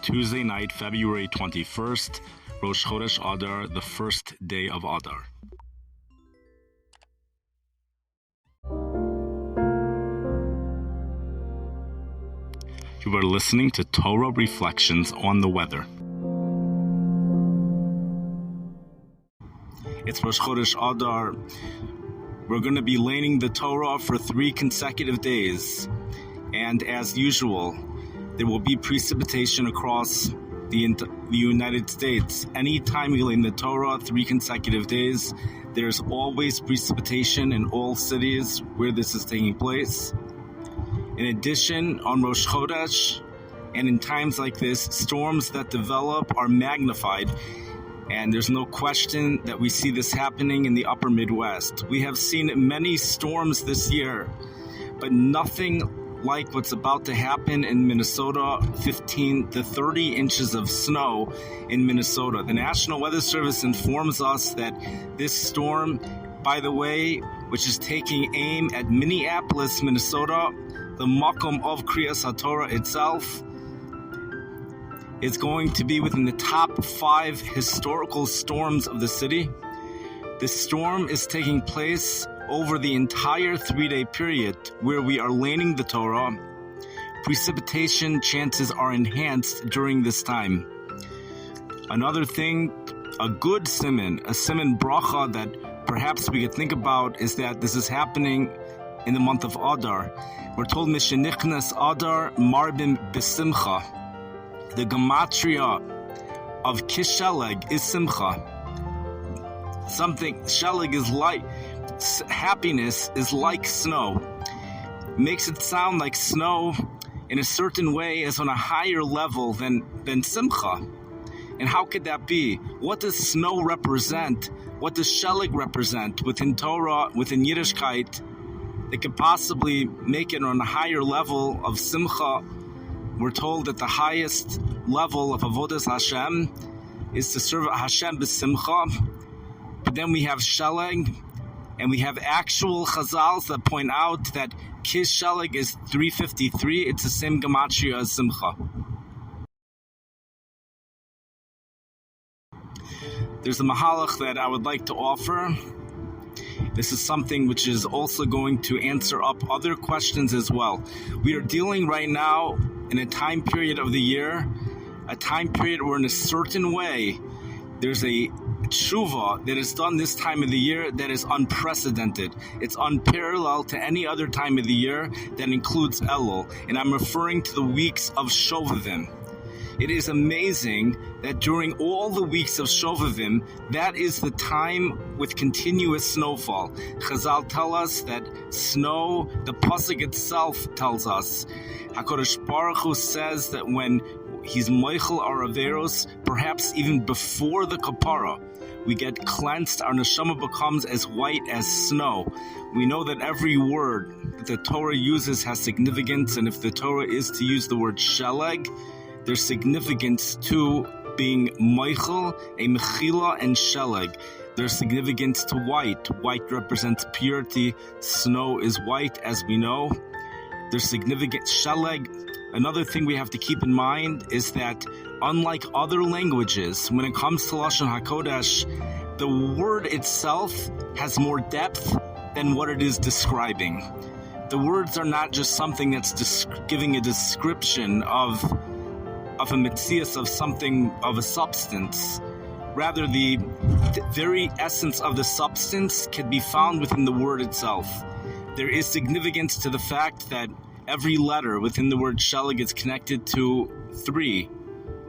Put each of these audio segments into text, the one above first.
Tuesday night, February 21st, Rosh Chodesh Adar, the first day of Adar. You are listening to Torah Reflections on the Weather. It's Rosh Chodesh Adar. We're going to be laning the Torah for 3 consecutive days. And as usual, there will be precipitation across the United States. Anytime you lane the Torah 3 consecutive days, there's always precipitation in all cities where this is taking place. In addition, on Rosh Chodesh, and in times like this, storms that develop are magnified. And there's no question that we see this happening in the upper Midwest. We have seen many storms this year, but nothing like what's about to happen in Minnesota. 15 to 30 inches of snow in Minnesota. The National Weather Service informs us that this storm, by the way, which is taking aim at Minneapolis, Minnesota, the makom of Kriyas HaTorah itself, is going to be within the top 5 historical storms of the city. This storm is taking place over the entire 3-day period where we are laning the Torah. Precipitation chances are enhanced during this time. Another thing, a good siman, a siman bracha that perhaps we could think about is that this is happening in the month of Adar. We're told Mishenichnas Adar Marbim Besimcha. The gematria of Kisheleg is Simcha. Sheleg is like happiness, is like snow. Makes it sound like snow in a certain way is on a higher level than Simcha. And how could that be? What does snow represent? What does Sheleg represent within Torah, within Yiddishkeit? That could possibly make it on a higher level of Simcha. We're told that the highest level of Avodas Hashem is to serve Hashem b'simcha. But then we have Sheleg, and we have actual Chazals that point out that Kish Sheleg is 353. It's the same gematria as Simcha. There's a mahalach that I would like to offer. This is something which is also going to answer up other questions as well. We are dealing right now in a time period of the year, a time period where in a certain way, there's a tshuva that is done this time of the year that is unprecedented. It's unparalleled to any other time of the year that includes Elul. And I'm referring to the weeks of Shovavim. It is amazing that during all the weeks of Shovavim, that is the time with continuous snowfall. Chazal tell us that snow, the pasuk itself tells us, HaKadosh Baruch Hu says that when He's moichel our averos, perhaps even before the kapara, we get cleansed, our neshama becomes as white as snow. We know that every word that the Torah uses has significance, and if the Torah is to use the word sheleg, there's significance to being moichel, a mechila, and sheleg. There's significance to white. White represents purity. Snow is white, as we know. There's significance. Sheleg. Another thing we have to keep in mind is that unlike other languages, when it comes to Lashon HaKodesh, the word itself has more depth than what it is describing. The words are not just something that's giving a description of a metzias, of something, of a substance. Rather, the very essence of the substance can be found within the word itself. There is significance to the fact that every letter within the word Sheleg is connected to 3.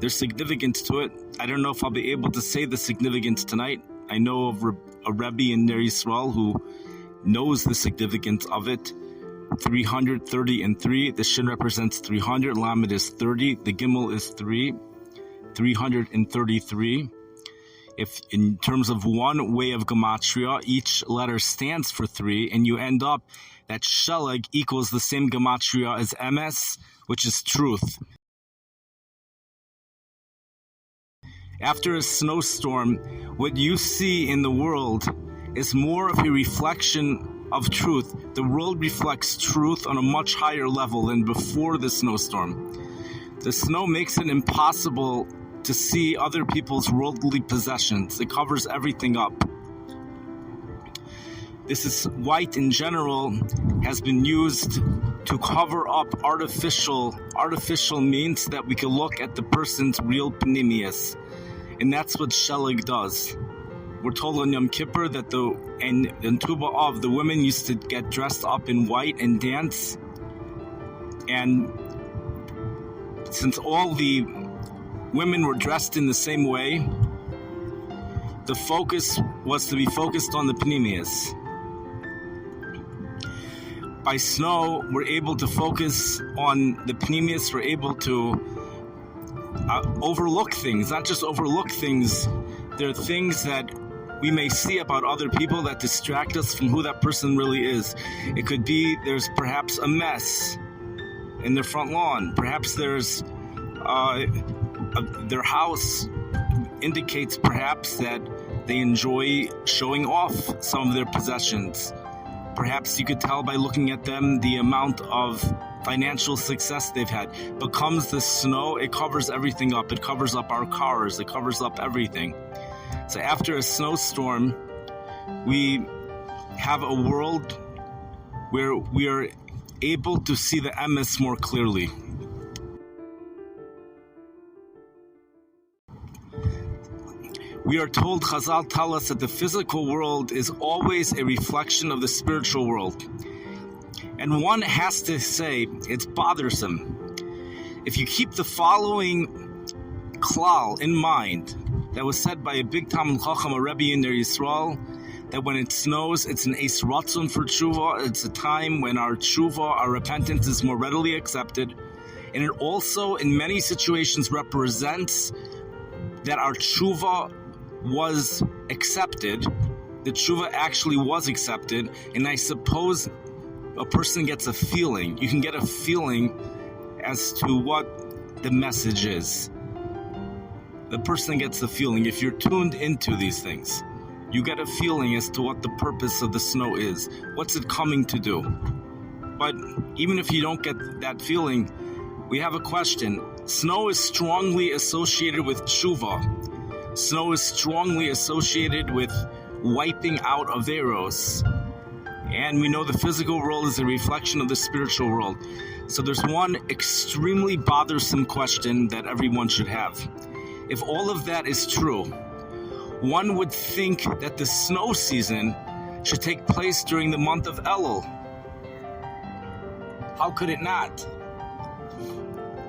There's significance to it. I don't know if I'll be able to say the significance tonight. I know of a Rebbe in Ner Yisrael who knows the significance of it. 330 and 3. The Shin represents 300. Lamed is 30. The Gimel is 3. 333. If in terms of one way of gematria, each letter stands for 3, and you end up that Sheleg equals the same gematria as Emes, which is truth. After a snowstorm, what you see in the world is more of a reflection of truth. The world reflects truth on a much higher level than before the snowstorm. The snow makes it impossible to see other people's worldly possessions. It covers everything up. This is white in general has been used to cover up artificial means that we can look at the person's real pnimius. And that's what Shelig does. We're told on Yom Kippur that in Tu B'Av, the women used to get dressed up in white and dance. And since all the women were dressed in the same way, the focus was to be focused on the pnimius. By snow, we're able to focus on the pnimius. We're able to overlook things, not just overlook things. There are things that we may see about other people that distract us from who that person really is. It could be there's perhaps a mess in their front lawn. Perhaps there's their house indicates perhaps that they enjoy showing off some of their possessions. Perhaps you could tell by looking at them the amount of financial success they've had. But comes the snow, it covers everything up. It covers up our cars. It covers up everything. So after a snowstorm, we have a world where we are able to see the emes more clearly. We are told, Chazal tell us, that the physical world is always a reflection of the spiritual world. And one has to say, it's bothersome. If you keep the following klal in mind, that was said by a big Talmid Chacham, a Rebbe in Eretz Yisrael, that when it snows, it's an eis ratzon for tshuva. It's a time when our tshuva, our repentance, is more readily accepted. And it also, in many situations, represents that our tshuva was accepted. The tshuva actually was accepted, and I suppose a person gets a feeling. You can get a feeling as to what the message is. The person gets a feeling. If you're tuned into these things, you get a feeling as to what the purpose of the snow is. What's it coming to do? But even if you don't get that feeling, we have a question. Snow is strongly associated with tshuva. Snow is strongly associated with wiping out averos. And we know the physical world is a reflection of the spiritual world. So there's one extremely bothersome question that everyone should have. If all of that is true, one would think that the snow season should take place during the month of Elul. How could it not?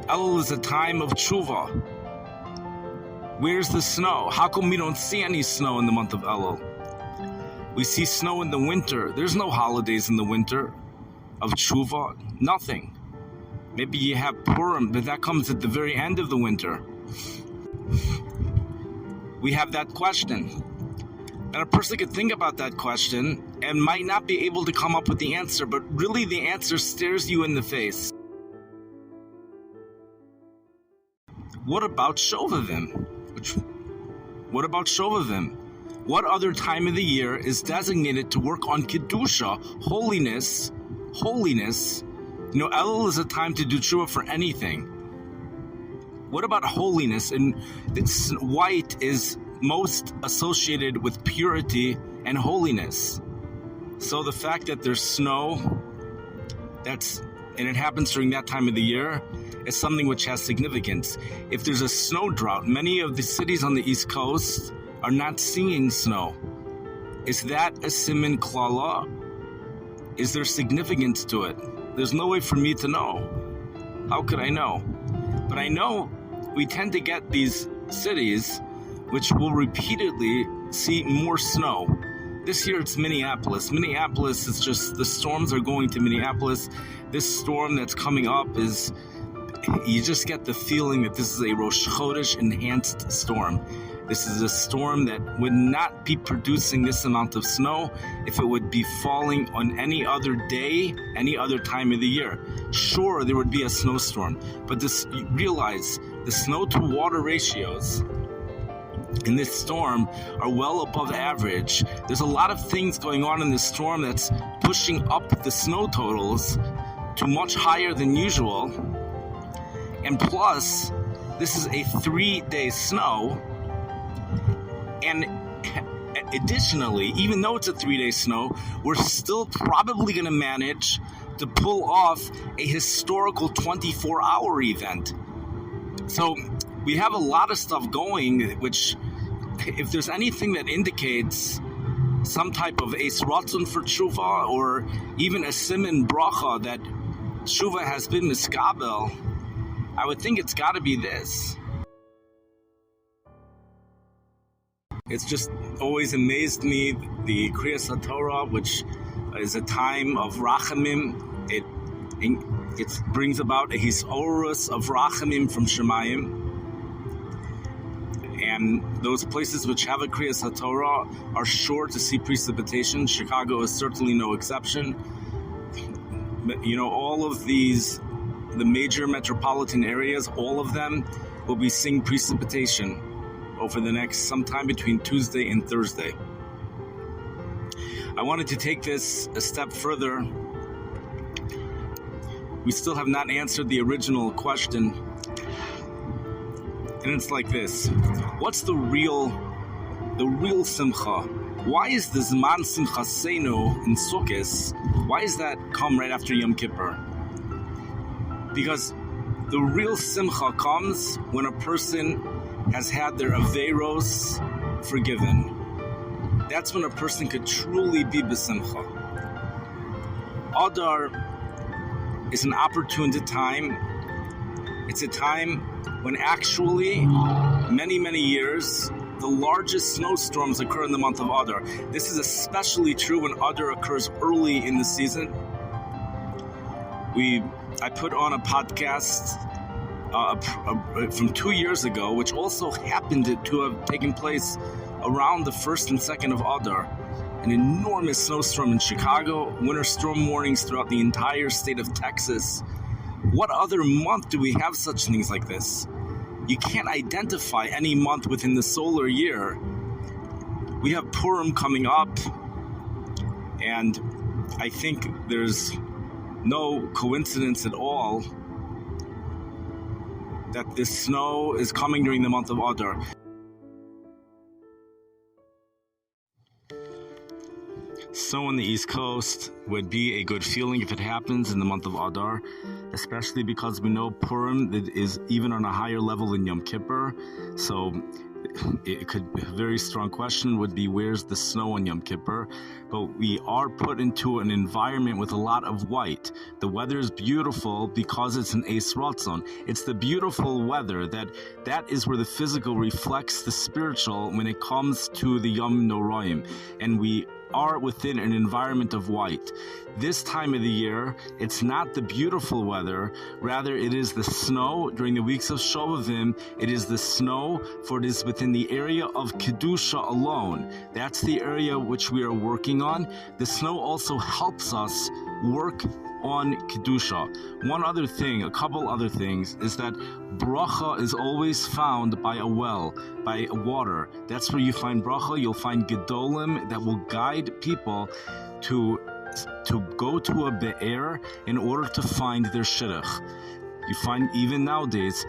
Elul is a time of tshuva. Where's the snow? How come we don't see any snow in the month of Elul? We see snow in the winter. There's no holidays in the winter of tshuva. Nothing. Maybe you have Purim, but that comes at the very end of the winter. We have that question. And a person could think about that question and might not be able to come up with the answer, but really the answer stares you in the face. What about Shovavim? What about Shovavim? What other time of the year is designated to work on Kedusha, holiness? You know, Elul is a time to do tshuva for anything. What about holiness? And this white is most associated with purity and holiness. So the fact that there's snow, and it happens during that time of the year, is something which has significance. If there's a snow drought, many of the cities on the East Coast are not seeing snow. Is that a siman klala? Is there significance to it? There's no way for me to know. How could I know? But I know we tend to get these cities which will repeatedly see more snow. This year it's Minneapolis. Minneapolis is just, the storms are going to Minneapolis. This storm that's coming up is, you just get the feeling that this is a Rosh Chodesh enhanced storm. This is a storm that would not be producing this amount of snow if it would be falling on any other day, any other time of the year. Sure, there would be a snowstorm, but you realize the snow to water ratios in this storm are well above average. There's a lot of things going on in this storm that's pushing up the snow totals to much higher than usual. And plus, this is a 3-day snow. And additionally, even though it's a 3-day snow, we're still probably going to manage to pull off a historical 24-hour event. So we have a lot of stuff going, which, if there's anything that indicates some type of Eis Ratzon for Tshuva, or even a Siman Bracha that Tshuva has been miskabel, I would think it's got to be this. It's just always amazed me, the Kriyas HaTorah, which is a time of Rachamim. It brings about a hisorus of Rachamim from Shemayim. And those places which have a Kriyas HaTorah are sure to see precipitation. Chicago is certainly no exception. But, all of these, the major metropolitan areas, all of them will be seeing precipitation over the next sometime between Tuesday and Thursday. I wanted to take this a step further. We still have not answered the original question. And it's like this. What's the real simcha? Why is the Zman Simchasenu in Sukkot, why is that come right after Yom Kippur? Because the real simcha comes when a person has had their Aveiros forgiven. That's when a person could truly be besimcha. Adar is an opportune time. It's a time when actually, many years, the largest snowstorms occur in the month of Adar. This is especially true when Adar occurs early in the season. I put on a podcast from 2 years ago, which also happened to have taken place around the 1st and 2nd of Adar. An enormous snowstorm in Chicago, winter storm warnings throughout the entire state of Texas. What other month do we have such things like this? You can't identify any month within the solar year. We have Purim coming up, and I think there's no coincidence at all that this snow is coming during the month of Adar. Snow on the East Coast would be a good feeling if it happens in the month of Adar, especially because we know Purim is even on a higher level than Yom Kippur. So a very strong question would be, where's the snow on Yom Kippur? But we are put into an environment with a lot of white. The weather is beautiful because it's an Eis Ratzon. It's the beautiful weather that is where the physical reflects the spiritual when it comes to the Yom Noraim. And we are within an environment of white. This time of the year, it's not the beautiful weather, rather it is the snow during the weeks of Shovavim. It is the snow, for it is within the area of Kedusha alone. That's the area which we are working on. The snow also helps us work on Kedusha. A couple other things, is that bracha is always found by a well, by water. That's where you find bracha. You'll find gedolim that will guide people to go to a be'er in order to find their shidduch. You find even nowadays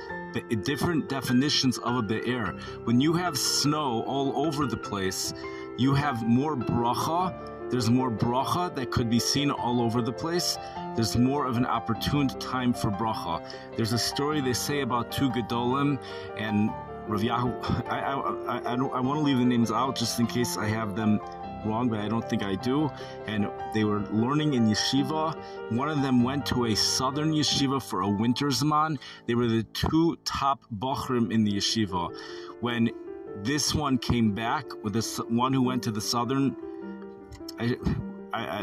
different definitions of a be'er. When you have snow all over the place, you have more bracha. There's more bracha that could be seen all over the place. There's more of an opportune time for bracha. There's a story they say about two gedolim, and Rav Yahu, I want to leave the names out just in case I have them wrong, but I don't think I do. And they were learning in yeshiva. One of them went to a southern yeshiva for a winter zman. They were the two top bochrim in the yeshiva. When this one came back, with this one who went to the southern, I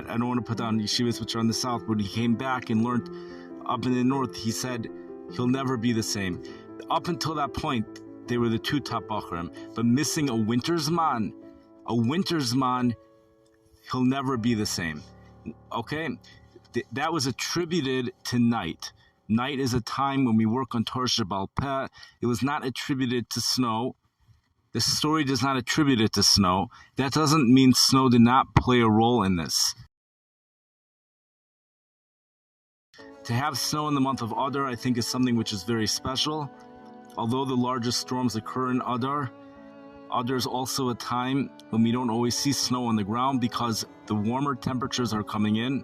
don't want to put down yeshivas which are in the south, but he came back and learned up in the north. He said he'll never be the same. Up until that point, they were the two top bachrim, but missing a winter's man, he'll never be the same. Okay, that was attributed to night. Night is a time when we work on Torah Shebal Peh. It was not attributed to snow. The story does not attribute it to snow. That doesn't mean snow did not play a role in this. To have snow in the month of Adar, I think, is something which is very special. Although the largest storms occur in Adar, Adar is also a time when we don't always see snow on the ground because the warmer temperatures are coming in.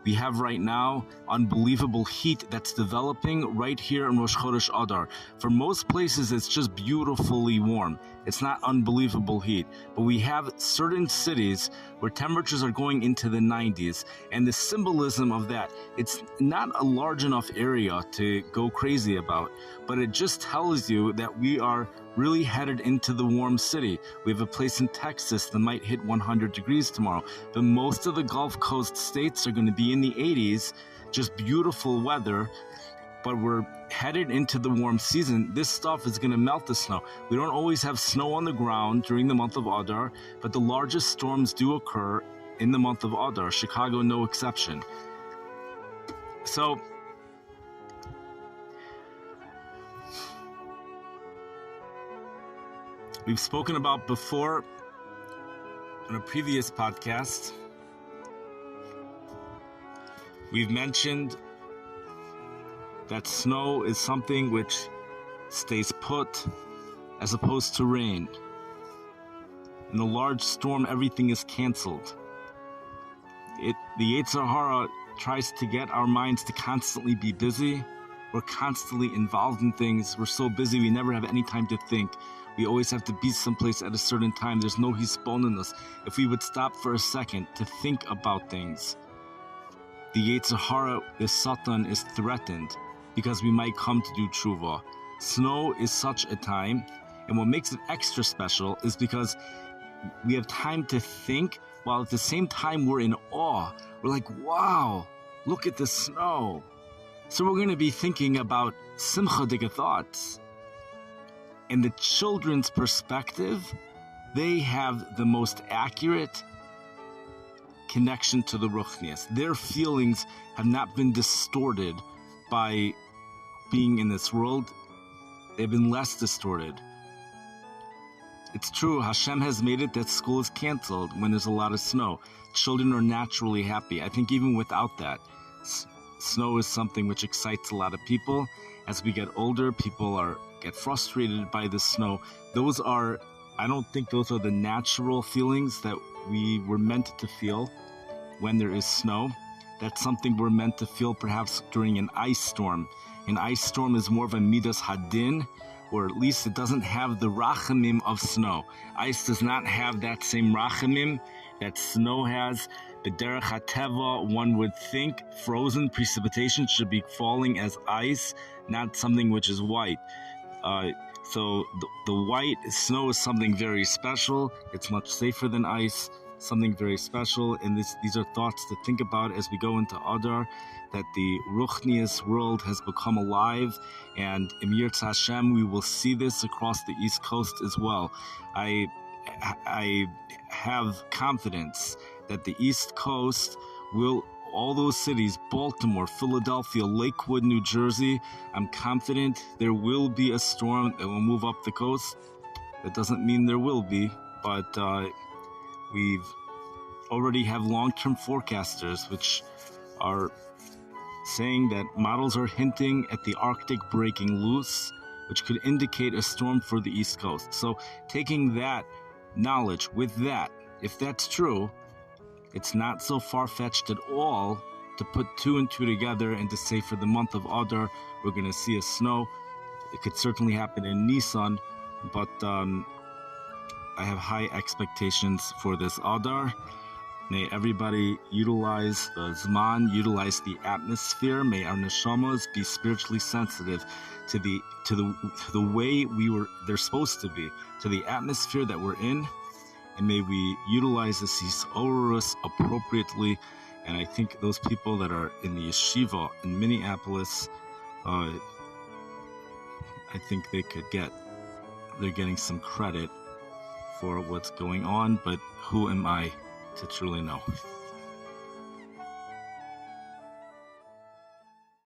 We have right now unbelievable heat that's developing right here in Rosh Chodesh Adar. For most places, it's just beautifully warm. It's not unbelievable heat. But we have certain cities where temperatures are going into the 90s. And the symbolism of that, it's not a large enough area to go crazy about. But it just tells you that we are really headed into the warm city. We have a place in Texas that might hit 100 degrees tomorrow. But most of the Gulf Coast states are going to be in the 80s, just beautiful weather. But we're headed into the warm season. This stuff is going to melt the snow. We don't always have snow on the ground during the month of Adar, but the largest storms do occur in the month of Adar. Chicago, no exception. So, we've spoken about before in a previous podcast. We've mentioned that snow is something which stays put as opposed to rain. In a large storm, everything is canceled. The Yetzer Hara tries to get our minds to constantly be busy. We're constantly involved in things. We're so busy we never have any time to think. We always have to be someplace at a certain time. There's no hisbon in us. If we would stop for a second to think about things, the Yetzer Hara, the Satan, is threatened because we might come to do tshuva. Snow is such a time, and what makes it extra special is because we have time to think, while at the same time we're in awe. We're like, wow, look at the snow. So we're going to be thinking about simcha-dige thoughts. And the children's perspective, they have the most accurate connection to the Ruchnius. Their feelings have not been distorted by being in this world. They've been less distorted. It's true, Hashem has made it that school is canceled when there's a lot of snow. Children are naturally happy. I think even without that, snow is something which excites a lot of people. As we get older, people get frustrated by the snow. I don't think those are the natural feelings that we were meant to feel when there is snow. That's something we're meant to feel perhaps during an ice storm. An ice storm is more of a midas hadin, or at least it doesn't have the rachamim of snow. Ice does not have that same rachamim that snow has. B'derech hateva, one would think frozen precipitation should be falling as ice, not something which is white. So the white snow is something very special. It's much safer than ice, something very special. And these are thoughts to think about as we go into Adar, that the Ruchnius world has become alive. And in Yirtzeh Hashem, we will see this across the East Coast as well. I have confidence that the East Coast will, all those cities, Baltimore, Philadelphia, Lakewood, New Jersey, I'm confident there will be a storm that will move up the coast. That doesn't mean there will be, but we've already have long-term forecasters which are saying that models are hinting at the Arctic breaking loose, which could indicate a storm for the East Coast. So taking that knowledge with that, if that's true, it's not so far-fetched at all to put two and two together and to say for the month of Adar, we're going to see a snow. It could certainly happen in Nisan, but I have high expectations for this Adar. May everybody utilize the Zman, utilize the atmosphere. May our neshamas be spiritually sensitive to the way they're supposed to be, to the atmosphere that we're in. And may we utilize the Hisorus appropriately. And I think those people that are in the yeshiva in Minneapolis, I think they're getting some credit for what's going on, but who am I to truly know?